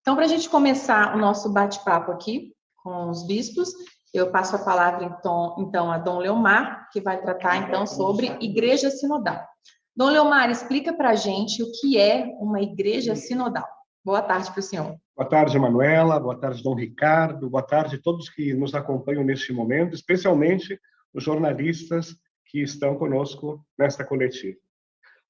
Então, para a gente começar o nosso bate-papo aqui com os bispos, eu passo a palavra, então, a Dom Leomar, que vai tratar, então, sobre igreja sinodal. Dom Leomar, explica para a gente o que é uma igreja sinodal. Boa tarde para o senhor. Boa tarde, Manuela. Boa tarde, Dom Ricardo. Boa tarde a todos que nos acompanham neste momento, especialmente os jornalistas que estão conosco nesta coletiva.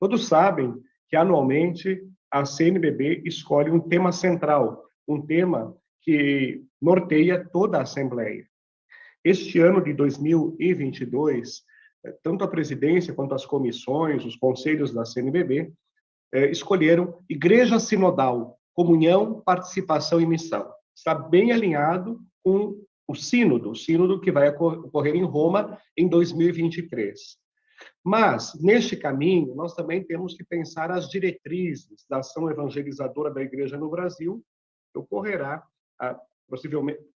Todos sabem que, anualmente, a CNBB escolhe um tema central, um tema que norteia toda a Assembleia. Este ano de 2022, tanto a presidência quanto as comissões, os conselhos da CNBB, escolheram Igreja Sinodal, Comunhão, Participação e Missão. Está bem alinhado com o sínodo que vai ocorrer em Roma em 2023. Mas, neste caminho, nós também temos que pensar as diretrizes da ação evangelizadora da Igreja no Brasil, que ocorrerá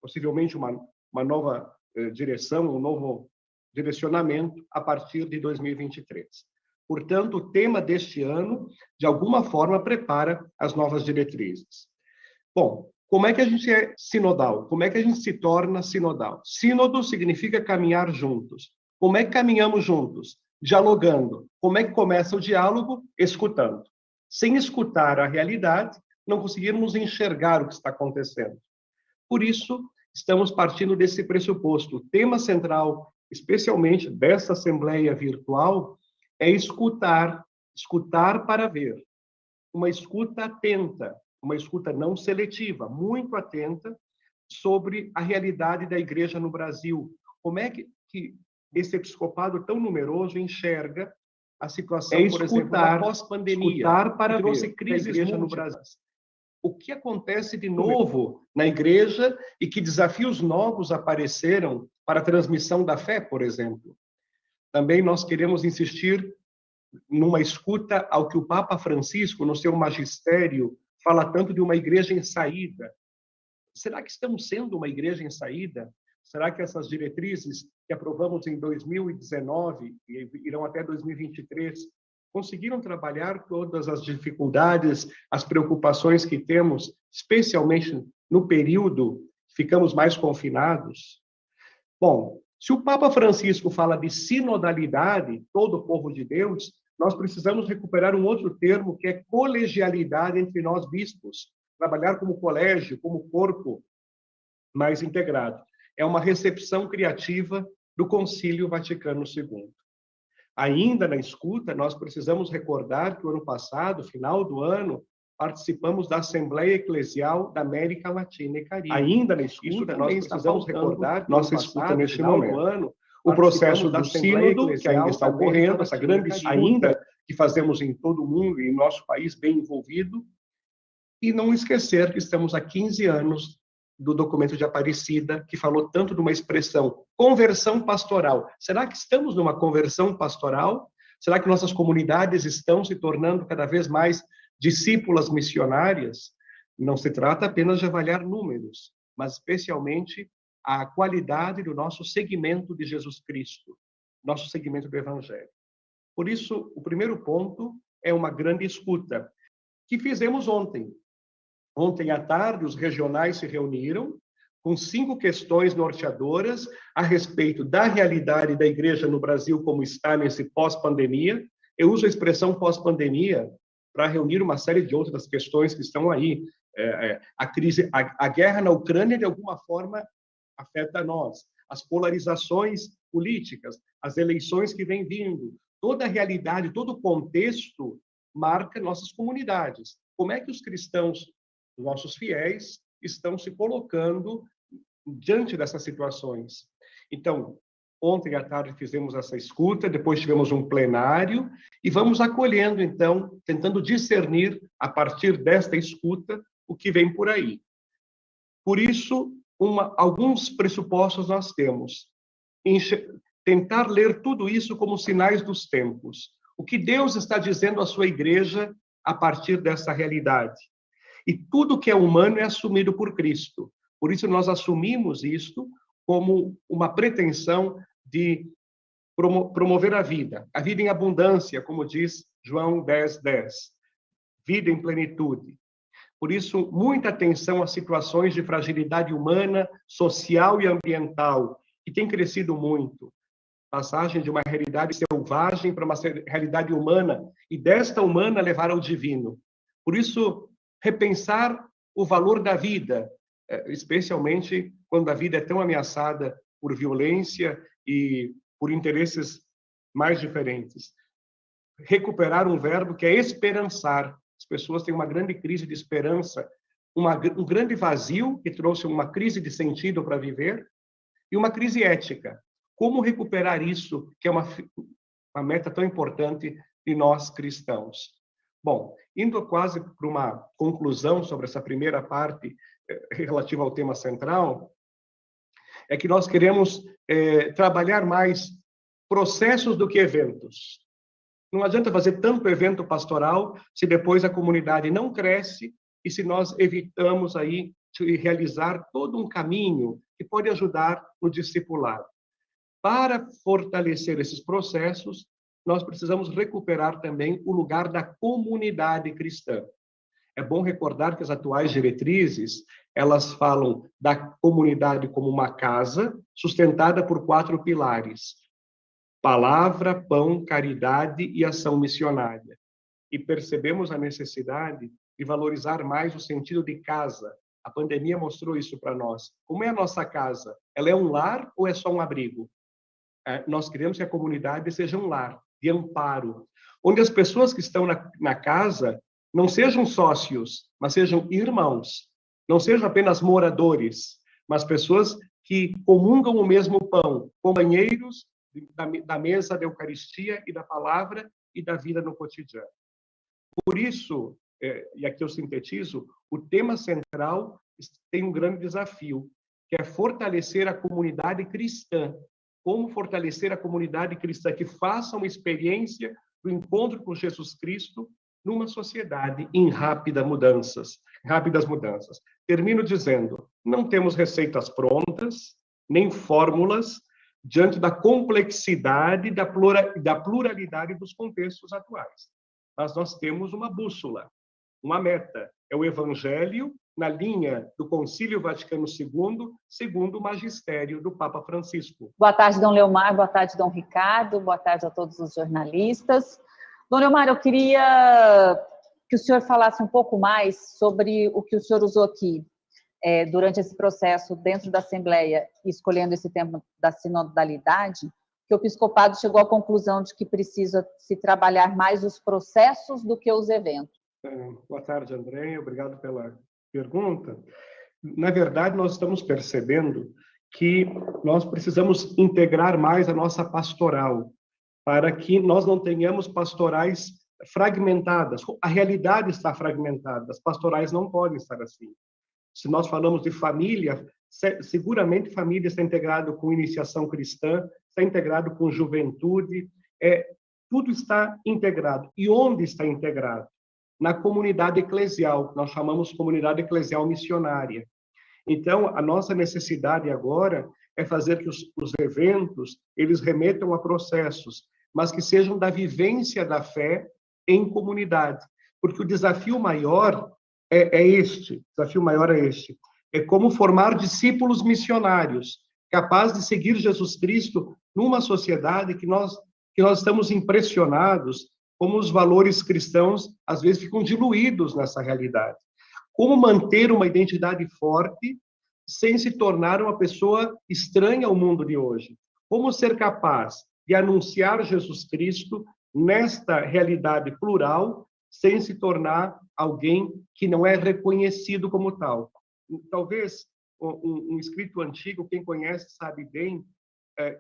possivelmente uma nova direção, um novo direcionamento a partir de 2023. Portanto, o tema deste ano, de alguma forma, prepara as novas diretrizes. Bom, como é que a gente é sinodal? Como é que a gente se torna sinodal? Sínodo significa caminhar juntos. Como é que caminhamos juntos? Dialogando. Como é que começa o diálogo? Escutando. Sem escutar a realidade, não conseguirmos enxergar o que está acontecendo. Por isso, estamos partindo desse pressuposto. O tema central, especialmente dessa Assembleia Virtual, é escutar para ver. Uma escuta atenta, uma escuta não seletiva, muito atenta sobre a realidade da Igreja no Brasil. Como é que esse episcopado tão numeroso enxerga a situação, por exemplo, da pós-pandemia? Escutar para trouxe crises no Brasil. O que acontece de novo na Igreja e que desafios novos apareceram para a transmissão da fé, por exemplo? Também nós queremos insistir numa escuta ao que o Papa Francisco, no seu magistério, fala tanto de uma igreja em saída. Será que estamos sendo uma igreja em saída? Será que essas diretrizes que aprovamos em 2019 e irão até 2023 conseguiram trabalhar todas as dificuldades, as preocupações que temos, especialmente no período que ficamos mais confinados? Bom, se o Papa Francisco fala de sinodalidade, todo o povo de Deus, nós precisamos recuperar um outro termo, que é colegialidade entre nós bispos. Trabalhar como colégio, como corpo mais integrado. É uma recepção criativa do Concílio Vaticano II. Ainda na escuta, nós precisamos recordar que o ano passado, final do ano, participamos da Assembleia Eclesial da América Latina e Caribe. Ainda na escuta, nós precisamos recordar nossa escuta neste momento. O processo do sínodo, que ainda está ocorrendo, essa grande escuta que fazemos em todo o mundo e em nosso país bem envolvido, e não esquecer que estamos há 15 anos do documento de Aparecida, que falou tanto de uma expressão, conversão pastoral. Será que estamos numa conversão pastoral? Será que nossas comunidades estão se tornando cada vez mais discípulas missionárias? Não se trata apenas de avaliar números, mas especialmente a qualidade do nosso seguimento de Jesus Cristo, nosso seguimento do Evangelho. Por isso, o primeiro ponto é uma grande escuta, que fizemos ontem. Ontem à tarde, os regionais se reuniram com 5 questões norteadoras a respeito da realidade da Igreja no Brasil, como está nesse pós-pandemia. Eu uso a expressão pós-pandemia para reunir uma série de outras questões que estão aí. A crise, a guerra na Ucrânia, de alguma forma, afeta nós. As polarizações políticas, as eleições que vêm vindo, toda a realidade, todo o contexto marca nossas comunidades. Como é que os cristãos, nossos fiéis, estão se colocando diante dessas situações? Então, ontem à tarde fizemos essa escuta, depois tivemos um plenário e vamos acolhendo, então, tentando discernir, a partir desta escuta, o que vem por aí. Por isso, alguns pressupostos nós temos. Tentar ler tudo isso como sinais dos tempos. O que Deus está dizendo à sua igreja a partir dessa realidade. E tudo que é humano é assumido por Cristo. Por isso, nós assumimos isto como uma pretensão de promover a vida em abundância, como diz João 10:10. Vida em plenitude. Por isso, muita atenção às situações de fragilidade humana, social e ambiental, que tem crescido muito. Passagem de uma realidade selvagem para uma realidade humana, e desta humana levar ao divino. Por isso, repensar o valor da vida, especialmente quando a vida é tão ameaçada por violência e por interesses mais diferentes. Recuperar um verbo que é esperançar. As pessoas têm uma grande crise de esperança, um grande vazio que trouxe uma crise de sentido para viver e uma crise ética. Como recuperar isso, que é uma meta tão importante de nós cristãos? Bom, indo quase para uma conclusão sobre essa primeira parte relativa ao tema central, é que nós queremos trabalhar mais processos do que eventos. Não adianta fazer tanto evento pastoral se depois a comunidade não cresce e se nós evitamos aí de realizar todo um caminho que pode ajudar no discipulado. Para fortalecer esses processos, nós precisamos recuperar também o lugar da comunidade cristã. É bom recordar que as atuais diretrizes, elas falam da comunidade como uma casa sustentada por 4 pilares: palavra, pão, caridade e ação missionária. E percebemos a necessidade de valorizar mais o sentido de casa. A pandemia mostrou isso para nós. Como é a nossa casa? Ela é um lar ou é só um abrigo? Nós queremos que a comunidade seja um lar de amparo, onde as pessoas que estão na casa não sejam sócios, mas sejam irmãos, não sejam apenas moradores, mas pessoas que comungam o mesmo pão, companheiros da mesa da Eucaristia e da palavra e da vida no cotidiano. Por isso, e aqui eu sintetizo, o tema central tem um grande desafio, que é fortalecer a comunidade cristã. Como fortalecer a comunidade cristã que faça uma experiência do encontro com Jesus Cristo numa sociedade em rápidas mudanças. Termino dizendo, não temos receitas prontas, nem fórmulas, diante da complexidade da pluralidade dos contextos atuais. Mas nós temos uma bússola, uma meta. É o Evangelho na linha do Concílio Vaticano II, segundo o magistério do Papa Francisco. Boa tarde, Dom Leomar, boa tarde, Dom Ricardo, boa tarde a todos os jornalistas. Dom Leomar, eu queria que o senhor falasse um pouco mais sobre o que o senhor usou aqui durante esse processo dentro da Assembleia, escolhendo esse tema da sinodalidade, que o episcopado chegou à conclusão de que precisa se trabalhar mais os processos do que os eventos. Boa tarde, André, obrigado pela pergunta. Na verdade, nós estamos percebendo que nós precisamos integrar mais a nossa pastoral, para que nós não tenhamos pastorais fragmentadas. A realidade está fragmentada, as pastorais não podem estar assim. Se nós falamos de família, seguramente família está integrado com iniciação cristã, está integrado com juventude, tudo está integrado. E onde está integrado? Na comunidade eclesial, nós chamamos comunidade eclesial missionária. Então, a nossa necessidade agora é fazer que os eventos, eles remetam a processos, mas que sejam da vivência da fé em comunidade. Porque o desafio maior é este, é como formar discípulos missionários, capazes de seguir Jesus Cristo numa sociedade que nós estamos impressionados como os valores cristãos, às vezes, ficam diluídos nessa realidade. Como manter uma identidade forte sem se tornar uma pessoa estranha ao mundo de hoje? Como ser capaz de anunciar Jesus Cristo nesta realidade plural, sem se tornar alguém que não é reconhecido como tal? Talvez um escrito antigo, quem conhece sabe bem,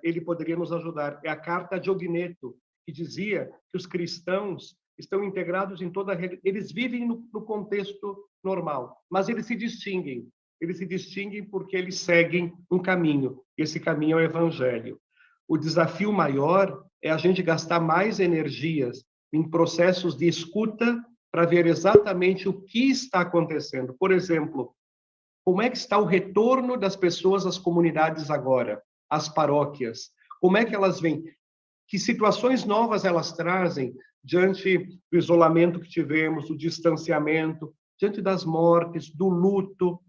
ele poderia nos ajudar. É a Carta de Ogneto, que dizia que os cristãos estão integrados em toda a realidade. Eles vivem no contexto normal, mas eles se distinguem. Eles se distinguem porque eles seguem um caminho. Esse caminho é o Evangelho. O desafio maior é a gente gastar mais energias em processos de escuta para ver exatamente o que está acontecendo. Por exemplo, como é que está o retorno das pessoas às comunidades agora, às paróquias? Como é que elas vêm? Que situações novas elas trazem diante do isolamento que tivemos, do distanciamento, diante das mortes, do luto,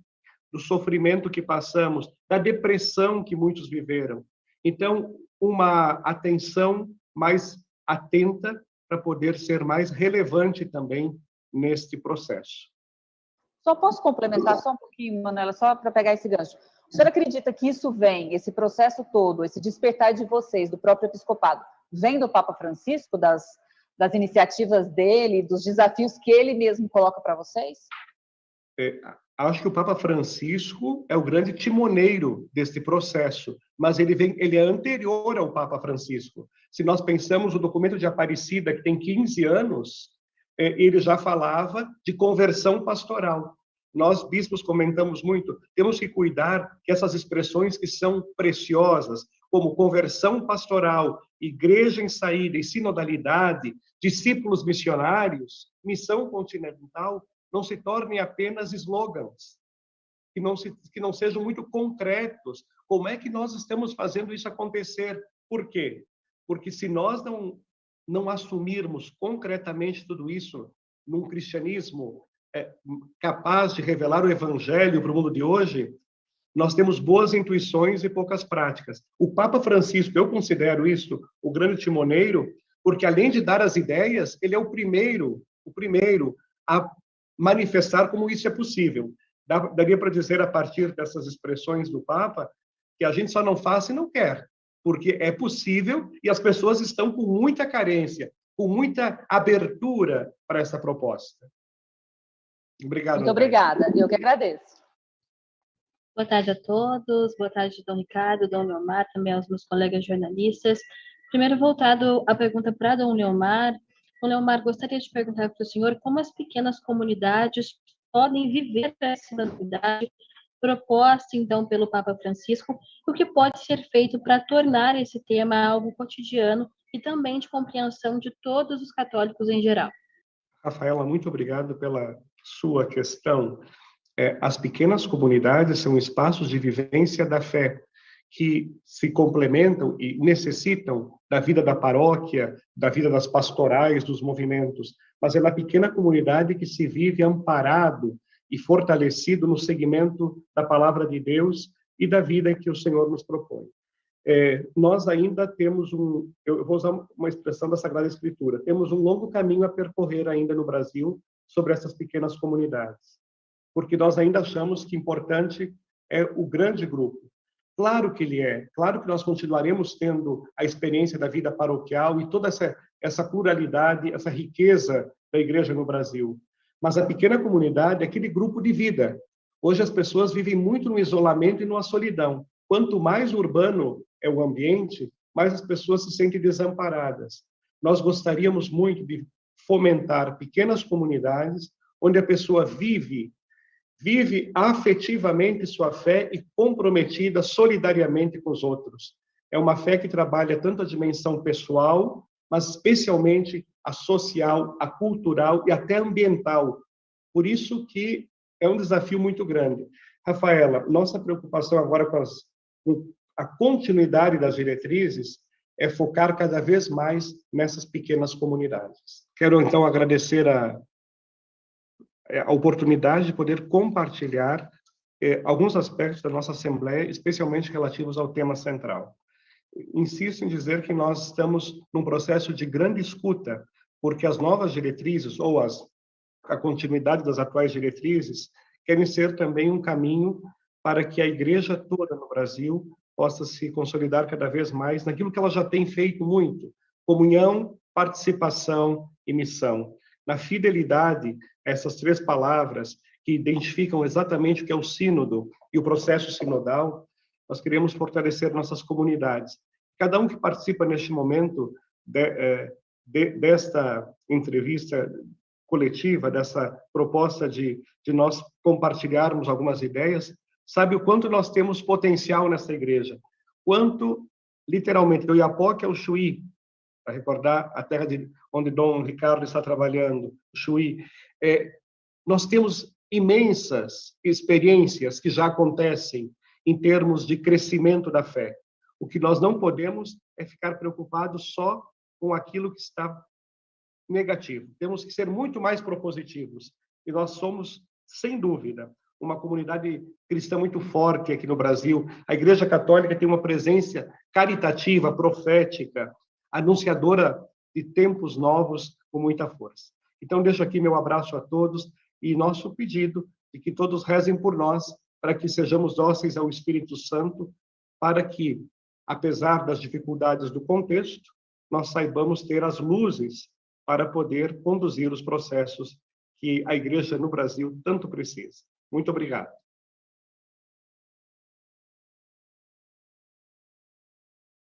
do sofrimento que passamos, da depressão que muitos viveram. Então, uma atenção mais atenta para poder ser mais relevante também neste processo. Só posso complementar só um pouquinho, Manuela, só para pegar esse gancho. O senhor acredita que isso vem, esse processo todo, esse despertar de vocês, do próprio episcopado, vem do Papa Francisco, das iniciativas dele, dos desafios que ele mesmo coloca para vocês? Acho que o Papa Francisco é o grande timoneiro deste processo, mas ele é anterior ao Papa Francisco. Se nós pensamos no documento de Aparecida, que tem 15 anos, ele já falava de conversão pastoral. Nós, bispos, comentamos muito, temos que cuidar que essas expressões que são preciosas, como conversão pastoral, igreja em saída e sinodalidade, discípulos missionários, missão continental, não se tornem apenas slogans, que não sejam muito concretos. Como é que nós estamos fazendo isso acontecer? Por quê? Porque se nós não assumirmos concretamente tudo isso num cristianismo capaz de revelar o evangelho para o mundo de hoje, nós temos boas intuições e poucas práticas. O Papa Francisco, eu considero isso o grande timoneiro, porque além de dar as ideias, ele é o primeiro a manifestar como isso é possível. Daria para dizer, a partir dessas expressões do Papa, que a gente só não faz se não quer, porque é possível e as pessoas estão com muita carência, com muita abertura para essa proposta. Obrigado. Muito obrigada, eu que agradeço. Boa tarde a todos, boa tarde, Dom Ricardo, Dom Leomar, também aos meus colegas jornalistas. Primeiro, voltado a pergunta para Dom Leomar. Dom Leomar, gostaria de perguntar para o senhor como as pequenas comunidades podem viver essa novidade proposta, então, pelo Papa Francisco, e o que pode ser feito para tornar esse tema algo cotidiano e também de compreensão de todos os católicos em geral. Rafaela, muito obrigado pela sua questão. As pequenas comunidades são espaços de vivência da fé que se complementam e necessitam da vida da paróquia, da vida das pastorais, dos movimentos, mas é na pequena comunidade que se vive amparado e fortalecido no segmento da palavra de Deus e da vida que o Senhor nos propõe. Nós ainda temos eu vou usar uma expressão da Sagrada Escritura, temos um longo caminho a percorrer ainda no Brasil sobre essas pequenas comunidades, porque nós ainda achamos que importante é o grande grupo. Claro que ele é, claro que nós continuaremos tendo a experiência da vida paroquial e toda essa pluralidade, essa riqueza da igreja no Brasil, mas a pequena comunidade é aquele grupo de vida. Hoje as pessoas vivem muito no isolamento e numa solidão. Quanto mais urbano é o ambiente, mais as pessoas se sentem desamparadas. Nós gostaríamos muito de fomentar pequenas comunidades onde a pessoa vive afetivamente sua fé e comprometida solidariamente com os outros. É uma fé que trabalha tanto a dimensão pessoal, mas especialmente a social, a cultural e até ambiental. Por isso que é um desafio muito grande. Rafaela, nossa preocupação agora com a continuidade das diretrizes é focar cada vez mais nessas pequenas comunidades. Quero, então, agradecer a oportunidade de poder compartilhar alguns aspectos da nossa Assembleia, especialmente relativos ao tema central. Insisto em dizer que nós estamos num processo de grande escuta, porque as novas diretrizes, ou a continuidade das atuais diretrizes, querem ser também um caminho para que a Igreja toda no Brasil possa se consolidar cada vez mais naquilo que ela já tem feito muito: comunhão, participação e missão. Na fidelidade, essas três palavras que identificam exatamente o que é o sínodo e o processo sinodal, nós queremos fortalecer nossas comunidades. Cada um que participa neste momento desta entrevista coletiva, dessa proposta de nós compartilharmos algumas ideias, sabe o quanto nós temos potencial nessa igreja, quanto, literalmente, do Iapoque ao Chuí, para recordar a terra onde Dom Ricardo está trabalhando, o Chuí, nós temos imensas experiências que já acontecem em termos de crescimento da fé. O que nós não podemos é ficar preocupados só com aquilo que está negativo. Temos que ser muito mais propositivos. e nós somos, sem dúvida, uma comunidade cristã muito forte aqui no Brasil. A Igreja Católica tem uma presença caritativa, profética, anunciadora de tempos novos com muita força. Então, deixo aqui meu abraço a todos e nosso pedido de que todos rezem por nós, para que sejamos dóceis ao Espírito Santo, para que, apesar das dificuldades do contexto, nós saibamos ter as luzes para poder conduzir os processos que a Igreja no Brasil tanto precisa. Muito obrigado.